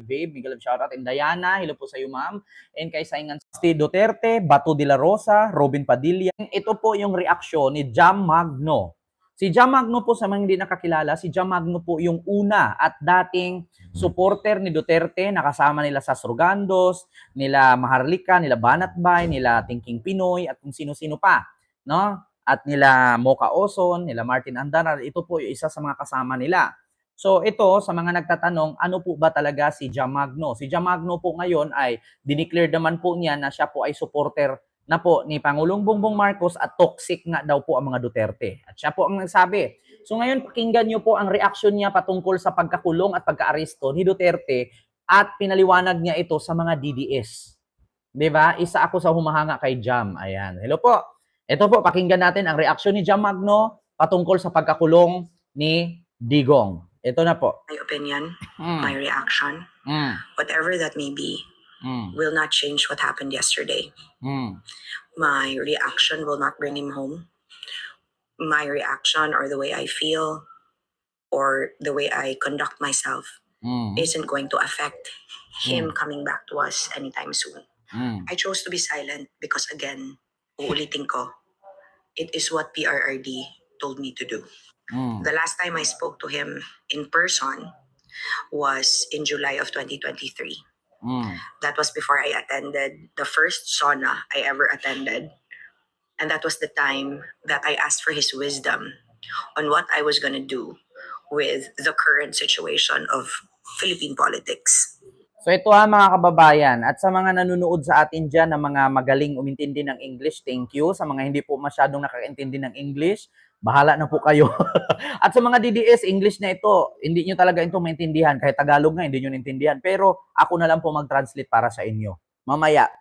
Babe, big love shoutout. And Diana, hello po sa iyo, ma'am. And kay Saingan Duterte, Bato de la Rosa, Robin Padilla. Ito po yung reaksyon ni Jam Magno. Si Jam Magno po, sa mga hindi nakakilala, si Jam Magno po yung una at dating supporter ni Duterte, nakasama nila sa Surgandos, nila Maharlika, nila Banatbay, nila Thinking Pinoy, at kung sino-sino pa, no? At nila Mocha Oson, nila Martin Andanar, ito po yung isa sa mga kasama nila. So ito, sa mga nagtatanong, ano po ba talaga si Jam Magno? Si Jam Magno po ngayon ay dineclare naman po niya na siya po ay supporter na po ni Pangulong Bongbong Marcos at toxic nga daw po ang mga Duterte. At siya po ang nagsabi. So ngayon, pakinggan niyo po ang reaksyon niya patungkol sa pagkakulong at pagka-aresto ni Duterte at pinaliwanag niya ito sa mga DDS. 'Di ba? Isa ako sa humahanga kay Jam. Ayan. Hello po. Ito po, pakinggan natin ang reaksyon ni Jam Magno patungkol sa pagkakulong ni Digong. Ito na po. My opinion, my reaction, whatever that may be, will not change what happened yesterday. My reaction will not bring him home. My reaction or the way I feel or the way I conduct myself isn't going to affect him coming back to us anytime soon. I chose to be silent because, again, uulitin ko, it is what PRRD told me to do. The last time I spoke to him in person was in July of 2023. That was before I attended the first sauna I ever attended. And that was the time that I asked for his wisdom on what I was going to do with the current situation of Philippine politics. So ito mga kababayan, at sa mga nanonood sa atin dyan na mga magaling umintindi ng English, thank you. Sa mga hindi po masyadong nakakaintindi ng English, bahala na po kayo. At sa mga DDS, English na ito, hindi nyo talaga ito maintindihan. Kahit Tagalog nga, hindi nyo naintindihan. Pero ako na lang po mag-translate para sa inyo. Mamaya.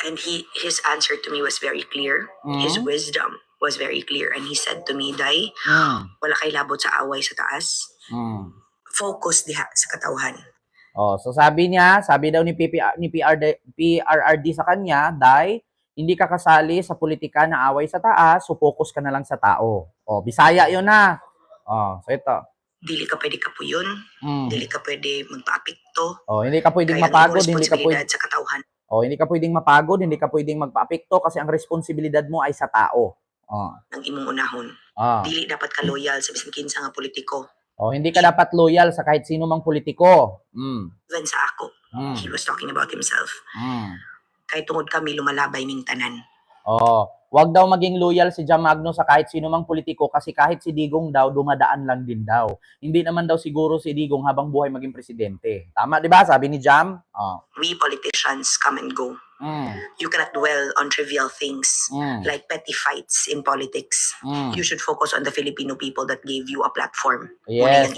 And his answer to me was very clear. His wisdom was very clear. And he said to me, Day, wala kay labot sa away sa taas. Focus diha sa katawhan. Oh, so sabi daw ni PRRD sa kanya, Day, hindi ka kasali sa politika na away sa taas, so focus ka na lang sa tao. Oh, Bisaya 'yun na. Oh, so ito. Dili ka pwede kapuyon, dili ka pwede magpaapekto. Oh, hindi ka pwedeng mapagod, hindi ka pwedeng sa katawhan. Oh, hindi ka pwedeng mapagod, hindi ka pwedeng magpaapekto kasi ang responsibilidad mo ay sa tao. Oh. Ang imong unahon. Dili dapat ka loyal sa bisan kinsa nga politiko. Oh, hindi ka dapat loyal sa kahit sino mang politiko. Even sa ako. He was talking about himself. Kahit tungod kami lumalabay ning tanan. Oh, wag daw maging loyal si Jam Magno sa kahit sino mang politiko kasi kahit si Digong daw dumadaan lang din daw. Hindi naman daw siguro si Digong habang buhay maging presidente. Tama 'di ba? Sabi ni Jam. Oh. We politicians come and go. You cannot dwell on trivial things like petty fights in politics. You should focus on the Filipino people that gave you a platform. Yes,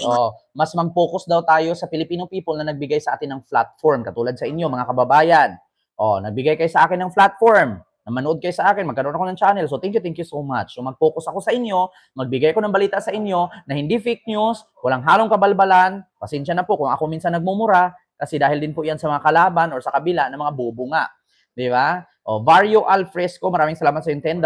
mas mag-focus daw tayo sa Filipino people na nagbigay sa atin ng platform katulad sa inyo mga kababayan. Nagbigay kayo sa akin ng platform. Manood kayo sa akin, magkaroon ako ng channel. So thank you so much. So mag-focus ako sa inyo, magbigay ko ng balita sa inyo na hindi fake news, walang halong kabalbalan. Pasensya na po kung ako minsan nagmumura kasi dahil din po yan sa mga kalaban or sa kabila ng mga bobo nga. Di ba? Vario Alfresco, maraming salamat sa yung $10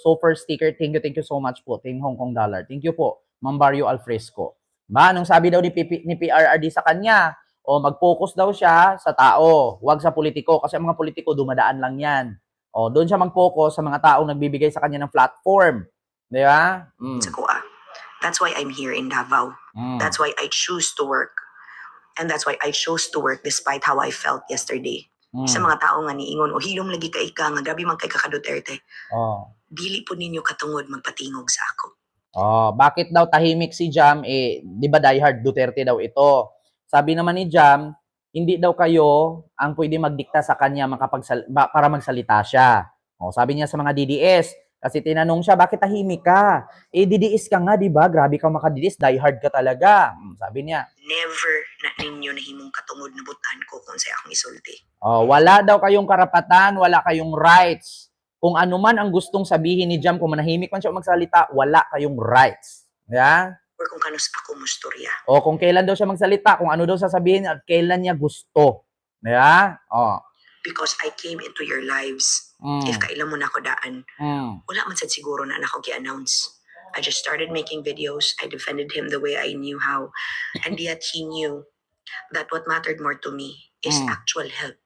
super sticker. Thank you so much po. 10 Hong Kong dollar. Thank you po, Ma'am Vario Alfresco. Ba, anong sabi daw ni PRRD sa kanya? Mag-focus daw siya sa tao, wag sa politiko. Kasi ang mga politiko, dumadaan lang yan. Doon siya mag-focus sa mga taong nagbibigay sa kanya ng platform. Di ba? That's why I'm here in Davao. That's why I choose to work. And that's why I chose to work despite how I felt yesterday. Sa mga tao nga niingon, hilom lagi ka ika, nga grabe man kay Duterte. Dili po ninyo katungod magpatingog sa ako. Bakit daw tahimik si Jam? Di ba diehard Duterte daw ito? Sabi naman ni Jam, hindi daw kayo ang pwede magdikta sa kanya para magsalita siya. Sabi niya sa mga DDS, kasi tinanong siya, bakit tahimik ka? DDS ka nga, di ba? Grabe ka maka-DDS, diehard ka talaga. Sabi niya. Never na ninyo nahimong katungod na butan ko kung sa akong isulti. Wala daw kayong karapatan, wala kayong rights. Kung ano man ang gustong sabihin ni Jam, kung manahimik man siya magsalita, wala kayong rights. Yeah? Or kung kanus ako mustorya. Kung kailan daw siya magsalita, kung ano daw sasabihin at kailan niya gusto. Yeah? Because I came into your lives. If kailan mo na ako daan, wala man sad siguro na ako ki-announce. I just started making videos. I defended him the way I knew how. And yet he knew that what mattered more to me is actual help.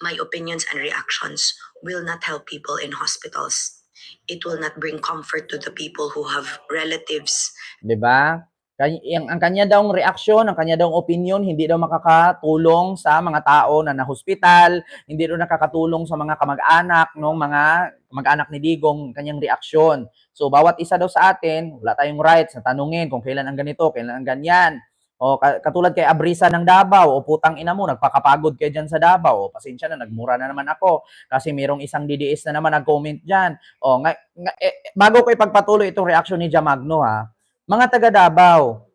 My opinions and reactions will not help people in hospitals. It will not bring comfort to the people who have relatives. 'Di ba? Ang kanya dawng reaksyon, ang kanya dawng opinion, hindi daw makakatulong sa mga tao na nahospital, hindi daw nakakatulong sa mga kamag-anak nung mga kamag-anak ni Digong, kanyang reaksyon. So, bawat isa daw sa atin, wala tayong rights na tanungin kung kailan ang ganito, kailan ang ganyan. O, katulad kay Abrisa ng Davao, o putang ina mo, nagpakapagod kayo dyan sa Davao. O, pasensya na, nagmura na naman ako. Kasi mayroong isang DDS na naman nag-comment dyan. O, bago ko ipagpatuloy itong reaksyon ni Jamagno, ha, mga taga Davao,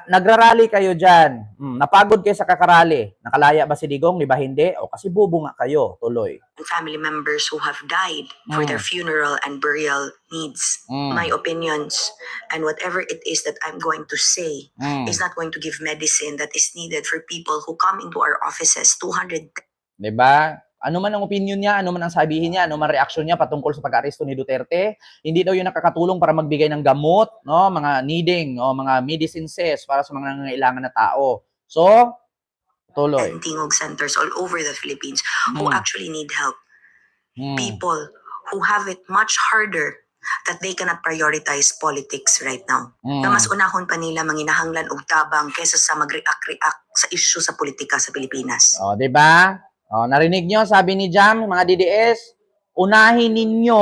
nagrarally kayo dyan. Napagod kayo sa kakarally. Nakalaya ba si Digong? Di ba hindi? O kasi bubo nga kayo. Tuloy. Family members who have died for their funeral and burial needs. My opinions and whatever it is that I'm going to say is not going to give medicine that is needed for people who come into our offices 200. Di ba? Ano man ang opinion niya, ano man ang sabihin niya, ano man reaksyon niya patungkol sa pag-aresto ni Duterte, hindi daw yun nakakatulong para magbigay ng gamot, no, mga needing, o mga medicines para sa mga nangangailangan na tao. So, tuloy. And tingog centers all over the Philippines who actually need help. People who have it much harder that they cannot prioritize politics right now. Na mas unahon pa nila manginahanglan og tabang kaysa sa mag-react sa issue sa politika sa Pilipinas. O, di ba? O, narinig nyo, sabi ni Jam, mga DDS, unahin ninyo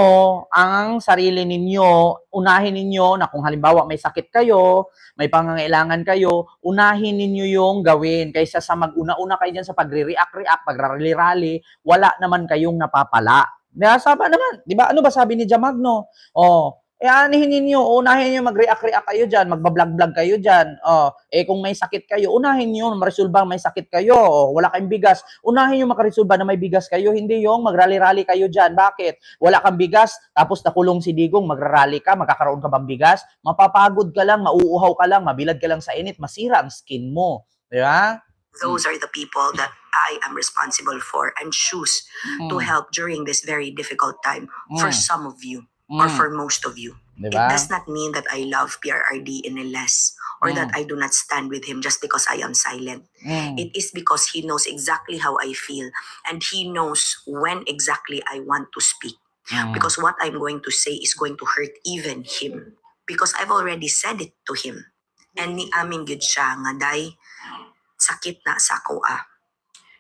ang sarili ninyo, unahin ninyo na kung halimbawa may sakit kayo, may pangangailangan kayo, unahin ninyo yung gawin kaysa sa mag-una-una kayo dyan sa pagre-react, pag-rally-rally, wala naman kayong napapala. Sabi naman, di ba? Ano ba sabi ni Jamagno? Anihin ninyo, unahin ninyo mag-react kayo dyan, magbablog-blog kayo dyan. Kung may sakit kayo, unahin nyo, maresolba may sakit kayo, wala kayong bigas, unahin nyo makaresolba na may bigas kayo, hindi yung mag-rally-rally kayo dyan. Bakit? Wala kang bigas, tapos nakulong si Digong, mag-rally ka, magkakaroon ka bang bigas? Mapapagod ka lang, mauuhaw ka lang, mabilad ka lang sa init, masira ang skin mo. Di ba? Those are the people that I am responsible for and choose to help during this very difficult time for some of you. Or for most of you. Diba? It does not mean that I love PRRD any less or that I do not stand with him just because I am silent. It is because he knows exactly how I feel and he knows when exactly I want to speak. Because what I'm going to say is going to hurt even him. Because I've already said it to him. And ni aming gid siya nga day sakit na sa ako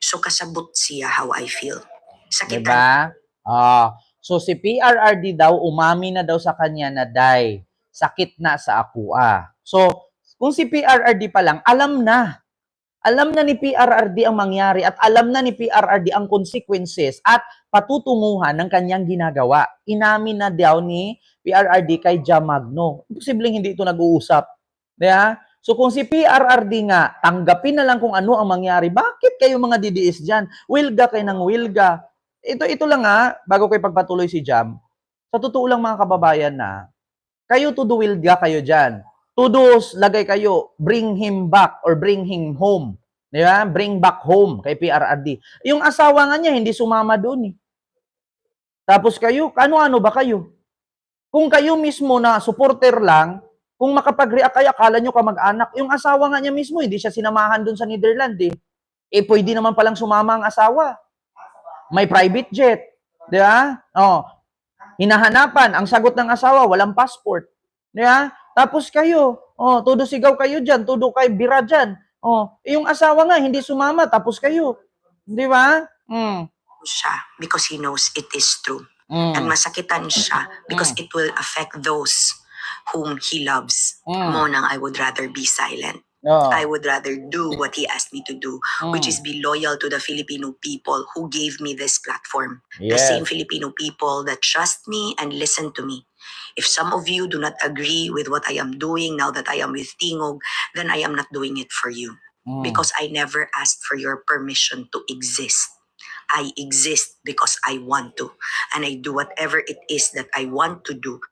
So kasabot siya how I feel. Sakit diba? So si PRRD daw, umami na daw sa kanya na day, sakit na sa akua. So, kung si PRRD pa lang, alam na ni PRRD ang mangyari at alam na ni PRRD ang consequences at patutunguhan ng kanyang ginagawa. Inamin na daw ni PRRD kay Jamagno. Posibleng hindi ito nag-uusap. Diba? So kung si PRRD nga, tanggapin na lang kung ano ang mangyari, bakit kayo mga DDS dyan? Wilga kayo ng wilga. Ito lang bago ko ipagpatuloy si Jam, sa totoo lang mga kababayan kayo to do wilga kayo dyan. To do, lagay kayo, bring him back or bring him home. Di ba? Bring back home kay PRRD. Yung asawa nga niya, hindi sumama doon Tapos kayo, ano-ano ba kayo? Kung kayo mismo na supporter lang, kung makapag-react kayo, akala nyo kamag-anak, yung asawa nga niya mismo, hindi siya sinamahan doon sa Netherlands pwede naman palang sumama ang asawa. May private jet. Di ba? Hinahanapan. Ang sagot ng asawa, walang passport. Di ba? Tapos kayo, todo sigaw kayo dyan, todo kayo bira dyan. Yung asawa nga, hindi sumama, tapos kayo. Di ba? Siya, because he knows it is true. And masakitan siya because it will affect those whom he loves. Mo nang I would rather be silent. I would rather do what he asked me to do, which is be loyal to the Filipino people who gave me this platform. The same Filipino people that trust me and listen to me. If some of you do not agree with what I am doing now that I am with Tingog, then I am not doing it for you. Because I never asked for your permission to exist. I exist because I want to. And I do whatever it is that I want to do.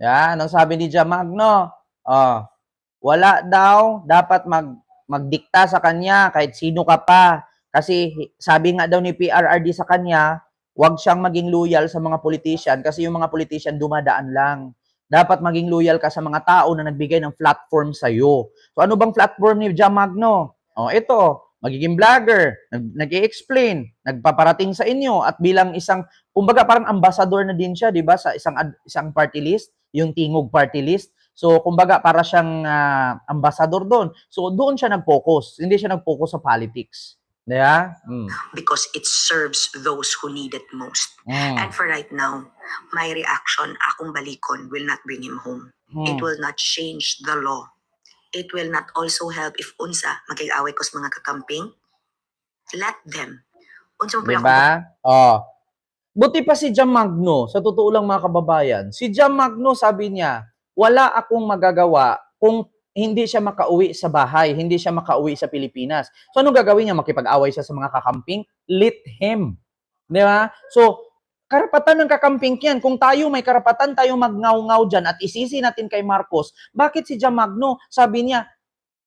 Anong sabi ni Jamagno? Wala daw dapat magdikta sa kanya kahit sino ka pa. Kasi sabi nga daw ni PRRD sa kanya, huwag siyang maging loyal sa mga politician kasi yung mga politician dumadaan lang. Dapat maging loyal ka sa mga tao na nagbigay ng platform sa iyo. So ano bang platform ni Jamagno? Ito, magiging vlogger, nag-i-explain, nagpaparating sa inyo at bilang isang, kumbaga parang ambassador na din siya, 'di ba, sa isang party list, yung Tingog party list. So kumbaga para siyang ambassador doon. So doon siya nag-focus, hindi siya nag-focus sa politics. 'Di ba? Because it serves those who need it most. And for right now, my reaction, akong balikon, will not bring him home. It will not change the law. It will not also help if unsa makig-away ko sa mga kakamping. Let them. Unsa mo Diba? Buti pa si Jam Magno, sa totoo lang mga kababayan. Si Jam Magno sabi niya, wala akong magagawa kung hindi siya makauwi sa bahay, hindi siya makauwi sa Pilipinas. So anong gagawin niya? Makipag-away siya sa mga kakamping? Let him. Diba? So, karapatan ng kakamping yan. Kung tayo may karapatan tayo magngaw-ngaw dyan at isisi natin kay Marcos, bakit si Jam Magno, sabi niya,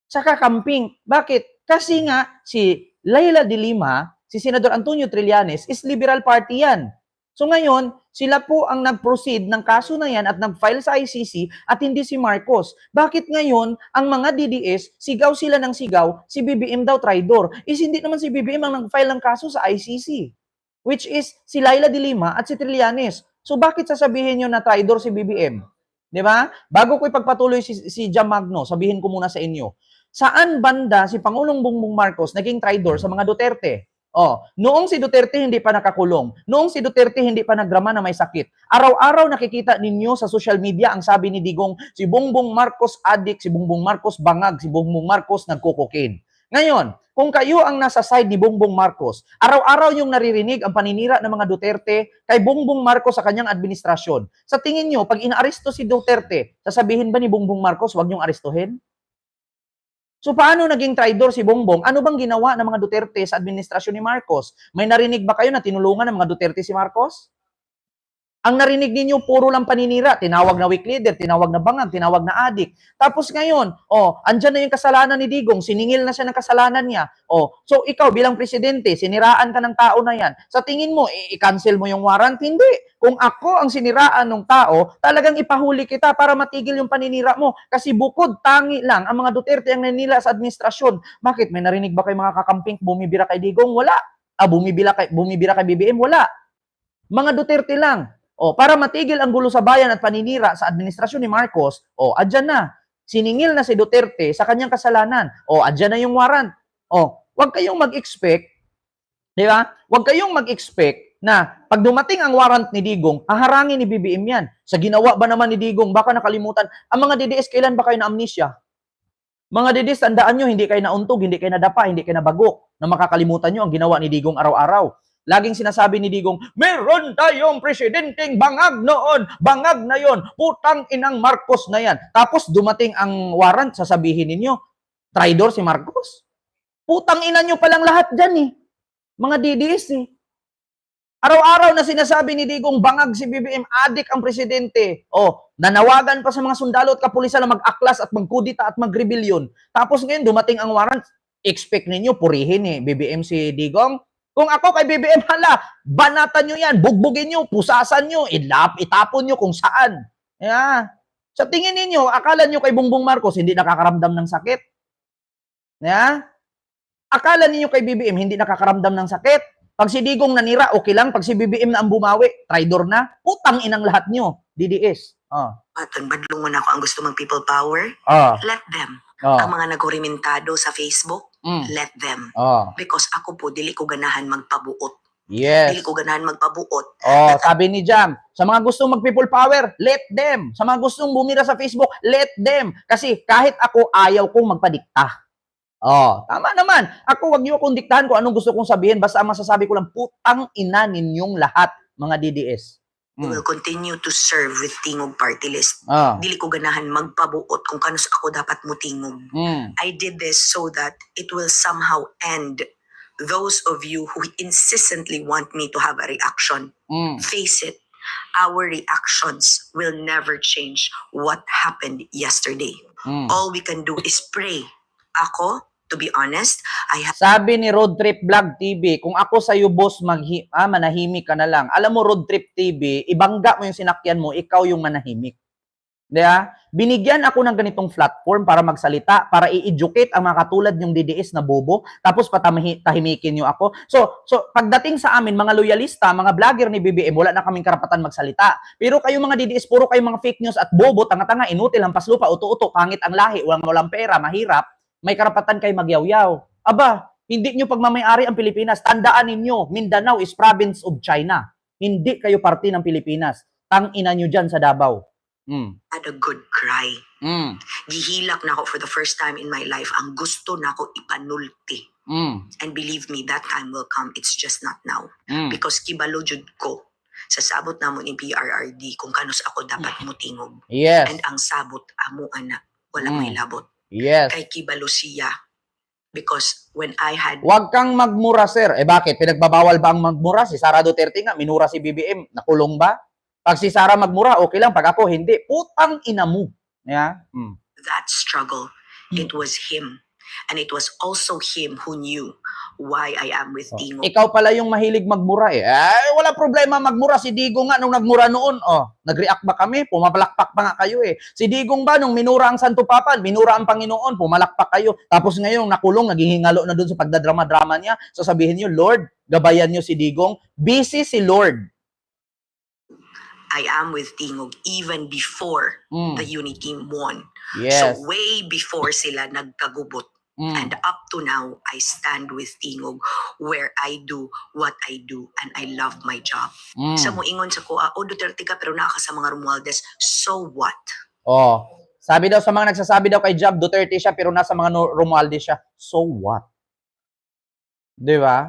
sa kakamping? Bakit? Kasi nga, si Leila de Lima, si Senador Antonio Trillanes, is Liberal Party yan. So ngayon, sila po ang nag-proceed ng kaso na yan at nag-file sa ICC at hindi si Marcos. Bakit ngayon, ang mga DDS, sigaw sila ng sigaw, si BBM daw traidor. Is hindi naman si BBM ang nag-file ng kaso sa ICC, which is si Leila de Lima at si Trillanes. So bakit sasabihin nyo na traidor si BBM? Di ba? Bago ko ipagpatuloy si Jam Magno, sabihin ko muna sa inyo, saan banda si Pangulong Bongbong Marcos naging traidor sa mga Duterte? Noong si Duterte hindi pa nakakulong, noong si Duterte hindi pa nagdrama na may sakit, araw-araw nakikita ninyo sa social media ang sabi ni Digong, si Bongbong Marcos adik, si Bongbong Marcos bangag, si Bongbong Marcos nagkokokain. Ngayon, kung kayo ang nasa side ni Bongbong Marcos, araw-araw yung naririnig ang paninira ng mga Duterte kay Bongbong Marcos sa kanyang administrasyon. Sa tingin nyo, pag inaaresto si Duterte, sasabihin ba ni Bongbong Marcos, wag niyong arestuhin? So paano naging traidor si Bongbong? Ano bang ginawa ng mga Duterte sa administrasyon ni Marcos? May narinig ba kayo na tinulungan ng mga Duterte si Marcos? Ang narinig ninyo, puro lang paninira. Tinawag na weak leader, tinawag na bangag, tinawag na adik. Tapos ngayon, andyan na yung kasalanan ni Digong, siningil na siya ng kasalanan niya. So ikaw bilang presidente, siniraan ka ng tao na yan. Sa tingin mo, i-cancel mo yung warrant? Hindi. Kung ako ang siniraan ng tao, talagang ipahuli kita para matigil yung paninira mo. Kasi bukod tangi lang ang mga Duterte ang nanila sa administrasyon. Bakit? May narinig ba kay mga kakamping bumibira kay Digong? Wala. Bumibira kay BBM? Wala. Mga Duterte lang. Para matigil ang gulo sa bayan at paninira sa administrasyon ni Marcos, andyan na. Siningil na si Duterte sa kanyang kasalanan. Andyan na yung warrant. Huwag kayong mag-expect, di ba? Huwag kayong mag-expect na pag dumating ang warrant ni Digong, haharangin ni BBM yan. Sa ginawa ba naman ni Digong, baka nakalimutan. Ang mga DDS, kailan ba kayo na amnesia? Mga DDS, tandaan nyo, hindi kayo nauntog, hindi kayo nadapa, hindi kayo nabagok, na makakalimutan nyo ang ginawa ni Digong araw-araw. Laging sinasabi ni Digong, meron tayong presidenteng bangag noon, bangag na yon, putang inang Marcos na yan. Tapos dumating ang warrant, sasabihin ninyo, traidor si Marcos? Putang ina nyo palang lahat dyan eh. Mga DDS eh. Araw-araw na sinasabi ni Digong, bangag si BBM, adik ang presidente. Nanawagan pa sa mga sundalo at kapulisan na mag-aklas at magkudita at mag-rebellion. Tapos ngayon, dumating ang warrant, expect ninyo, purihin eh, BBM si Digong. Kung ako kay BBM, banatan nyo yan, bugbugin nyo, pusasan nyo, itapon nyo kung saan. Yeah. Sa tingin ninyo, akala nyo kay Bongbong Marcos, hindi nakakaramdam ng sakit? Yeah. Akala ninyo kay BBM, hindi nakakaramdam ng sakit? Pag si Digong nanira, okay lang. Pag si BBM na ang bumawi, traidor na. Putang inang lahat nyo, DDS. Badlungon ako ang gusto mag-people power, let them. Ang mga nagorimentado sa Facebook, let them. Because ako po, dili ko ganahan magpabuot. Yes. Dili ko ganahan magpabuot. Sabi ni Jam, sa mga gustong mag-people power, let them. Sa mga gustong bumira sa Facebook, let them. Kasi kahit ako, ayaw kong magpadikta. Tama naman. Ako, wag niyo akong diktahan kung anong gusto kong sabihin. Basta ang masasabi ko lang, putang ina ninyong lahat, mga DDS. We will continue to serve with Tingog Party List. Dili ko ganahan magpabuot kung kanus ako dapat mo tingog. I did this so that it will somehow end those of you who insistently want me to have a reaction. Face it, our reactions will never change what happened yesterday. All we can do is pray. Ako, to be honest, Sabi ni Road Trip Vlog TV, kung ako sa'yo, boss, manahimik ka na lang. Alam mo, Road Trip TV, ibangga mo yung sinakyan mo, ikaw yung manahimik. Diba? Binigyan ako ng ganitong platform para magsalita, para i-educate ang mga katulad yung DDS na bobo, tapos tahimikin nyo ako. So pagdating sa amin, mga loyalista, mga vlogger ni BBM, wala na kaming karapatan magsalita. Pero kayo mga DDS, puro kayo mga fake news at bobo, tanga-tanga, inutil, hampas lupa, uto-uto, pangit ang lahi, walang pera, mahirap, may karapatan kayo magyaw-yaw. Aba, hindi nyo pagmamayari ang Pilipinas. Tandaan ninyo, Mindanao is province of China. Hindi kayo parte ng Pilipinas. Tang-ina nyo dyan sa Davao. Had a good cry. Mm. Gihilak na ako for the first time in my life. Ang gusto na ako ipanulti. And believe me, that time will come. It's just not now. Because kibalo jud ko sa sabot namon ni PRRD kung kanus ako dapat mutingog. Yes. And ang sabot amo ana wala may labot. Yes. Kay kibalo siya. Because when I had... Huwag kang magmura, sir. Eh bakit? Pinagbabawal ba ang magmura? Si Sara Duterte nga, minura si BBM. Nakulong ba? Pag si Sara magmura, okay lang. Pag ako, hindi. Putang ina mo. Yeah? That struggle, it was him. And it was also him who knew why I am with Dingo. Ikaw pala yung mahilig magmura eh. Wala problema magmura. Si Digo nga nung nagmura noon, nag-react ba kami? Pumapalakpak pa nga kayo eh. Si Digong ba nung minura ang Santo Papa, minura ang Panginoon, pumalakpak kayo. Tapos ngayon nakulong, naghihingalo na dun sa pagdadrama-drama niya. Sasabihin niyo, Lord, gabayan niyo si Digong. Busy si Lord. I am with Tingog even before the Unity won. Yes. So way before sila nagkagubot. And up to now, I stand with Tingog where I do what I do and I love my job. Sa muingon sa kuha, Duterte ka pero naka sa mga Romualdez, so what? Sabi daw sa mga nagsasabi daw kay Job, Duterte siya pero nasa mga Romualdez siya, so what? Di ba?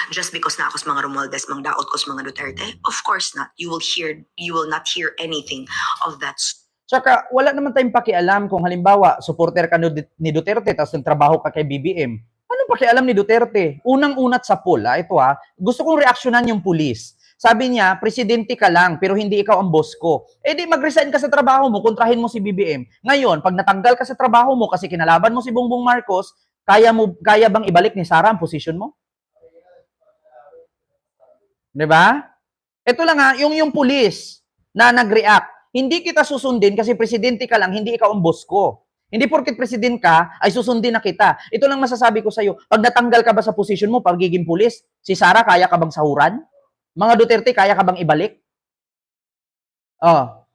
Just because na ako sa mga Romualdez, mangdaot ko sa mga Duterte? Of course not. You will not hear anything of that. Tsaka, wala naman tayong pakialam kung halimbawa, supporter ka ni Duterte tapos nagtrabaho ka kay BBM. Anong pakialam ni Duterte? Unang-unat sa poll, ito gusto kong reaksyonan yung pulis. Sabi niya, presidente ka lang, pero hindi ikaw ang boss ko. Eh di mag-resign ka sa trabaho mo, kontrahin mo si BBM. Ngayon, pag natanggal ka sa trabaho mo kasi kinalaban mo si Bongbong Marcos, kaya bang ibalik ni Sara ang posisyon mo? Diba? Ito lang yung pulis na nag-react. Hindi kita susundin kasi presidente ka lang, hindi ikaw ang boss ko. Hindi porket president ka, ay susundin na kita. Ito lang masasabi ko sa'yo. Pag natanggal ka ba sa posisyon mo, pagiging pulis, si Sara, kaya ka bang sahuran? Mga Duterte, kaya ka bang ibalik?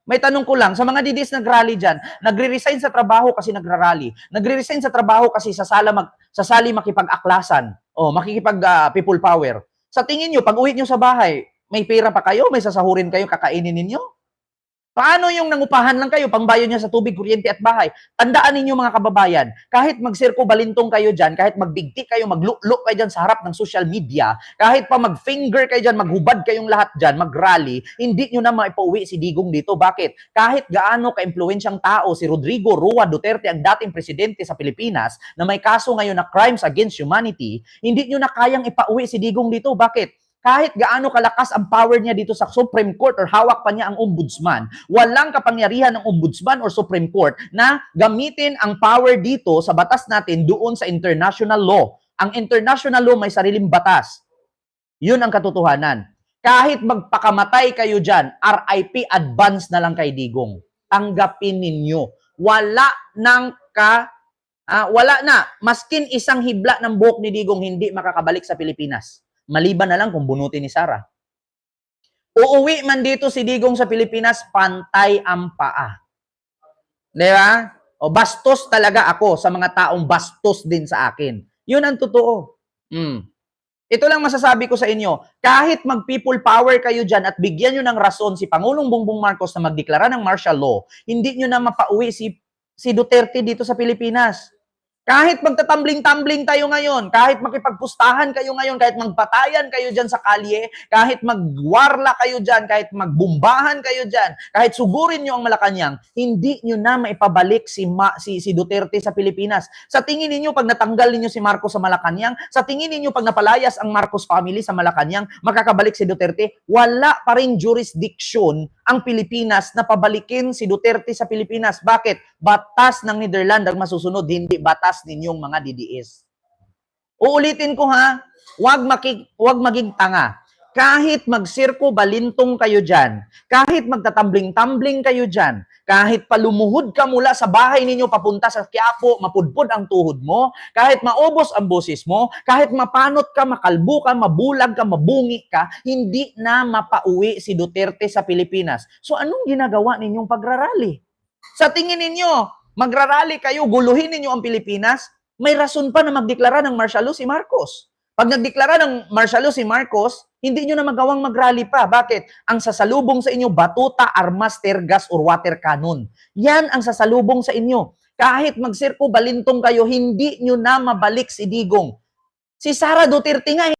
May tanong ko lang, sa mga DDS nag-rally dyan, nagre-resign sa trabaho kasi nagra-rally. Nagre-resign sa trabaho kasi sasali makipag-aklasan. Makikipag-people power. Sa tingin nyo, pag uwi nyo sa bahay, may pera pa kayo? May sasahurin kayo, kakainin ninyo? Paano yung nangupahan lang kayo, pangbayo niya sa tubig, kuryente at bahay? Tandaan ninyo mga kababayan, kahit magsirko balintong kayo dyan, kahit magbigti kayo, magluk-luk kayo dyan sa harap ng social media, kahit pa mag-finger kayo dyan, maghubad kayong lahat dyan, mag-rally, hindi nyo na maipauwi si Digong dito. Bakit? Kahit gaano ka-impluensyang tao si Rodrigo Roa Duterte, ang dating presidente sa Pilipinas, na may kaso ngayon na crimes against humanity, hindi nyo na kayang ipauwi si Digong dito. Bakit? Kahit gaano kalakas ang power niya dito sa Supreme Court or hawak pa niya ang ombudsman, walang kapangyarihan ng ombudsman or Supreme Court na gamitin ang power dito sa batas natin doon sa international law. Ang international law may sariling batas. Yun ang katotohanan. Kahit magpakamatay kayo dyan, RIP advance na lang kay Digong. Tanggapin ninyo. Wala na. Maskin isang hibla ng buhok ni Digong hindi makakabalik sa Pilipinas. Maliban na lang kung bunutin ni Sara. Uuwi man dito si Digong sa Pilipinas, pantay ang paa. Di ba? Bastos talaga ako sa mga taong bastos din sa akin. Yun ang totoo. Ito lang masasabi ko sa inyo, kahit mag-people power kayo dyan at bigyan nyo ng rason si Pangulong Bongbong Marcos na magdeklara ng martial law, hindi nyo na mapauwi si Duterte dito sa Pilipinas. Kahit magtatambling-tambling tayo ngayon, kahit makipagpustahan kayo ngayon, kahit magpatayan kayo dyan sa kalye, kahit magwarla kayo dyan, kahit magbumbahan kayo dyan, kahit sugurin nyo ang Malacanang, hindi nyo na maipabalik si Duterte sa Pilipinas. Sa tingin ninyo, pag natanggal ninyo si Marcos sa Malacanang, sa tingin ninyo, pag napalayas ang Marcos family sa Malacanang, makakabalik si Duterte, wala pa rin jurisdiction ang Pilipinas na pabalikin si Duterte sa Pilipinas. Bakit? Batas ng Netherlands ang masusunod, hindi batas ninyong mga DDS. Uulitin ko huwag maging tanga. Kahit magsirko balintong kayo dyan, kahit magtatambling-tambling kayo dyan, kahit palumuhod ka mula sa bahay ninyo papunta sa Quiapo, mapudpod ang tuhod mo, kahit maubos ang boses mo, kahit mapanot ka, makalbo ka, mabulag ka, mabungi ka, hindi na mapauwi si Duterte sa Pilipinas. So anong ginagawa ninyong pagrarally? Sa tingin ninyo, magrarally kayo, guluhin ninyo ang Pilipinas, may rason pa na magdeklara ng martial law si Marcos. Pag nagdeklara ng martial law si Marcos, hindi nyo na magawang mag-rally pa. Bakit? Ang sasalubong sa inyo, batuta, armas, tear gas, or water cannon. Yan ang sasalubong sa inyo. Kahit magsirko balintong kayo, hindi nyo na mabalik si Digong. Si Sara Duterte nga,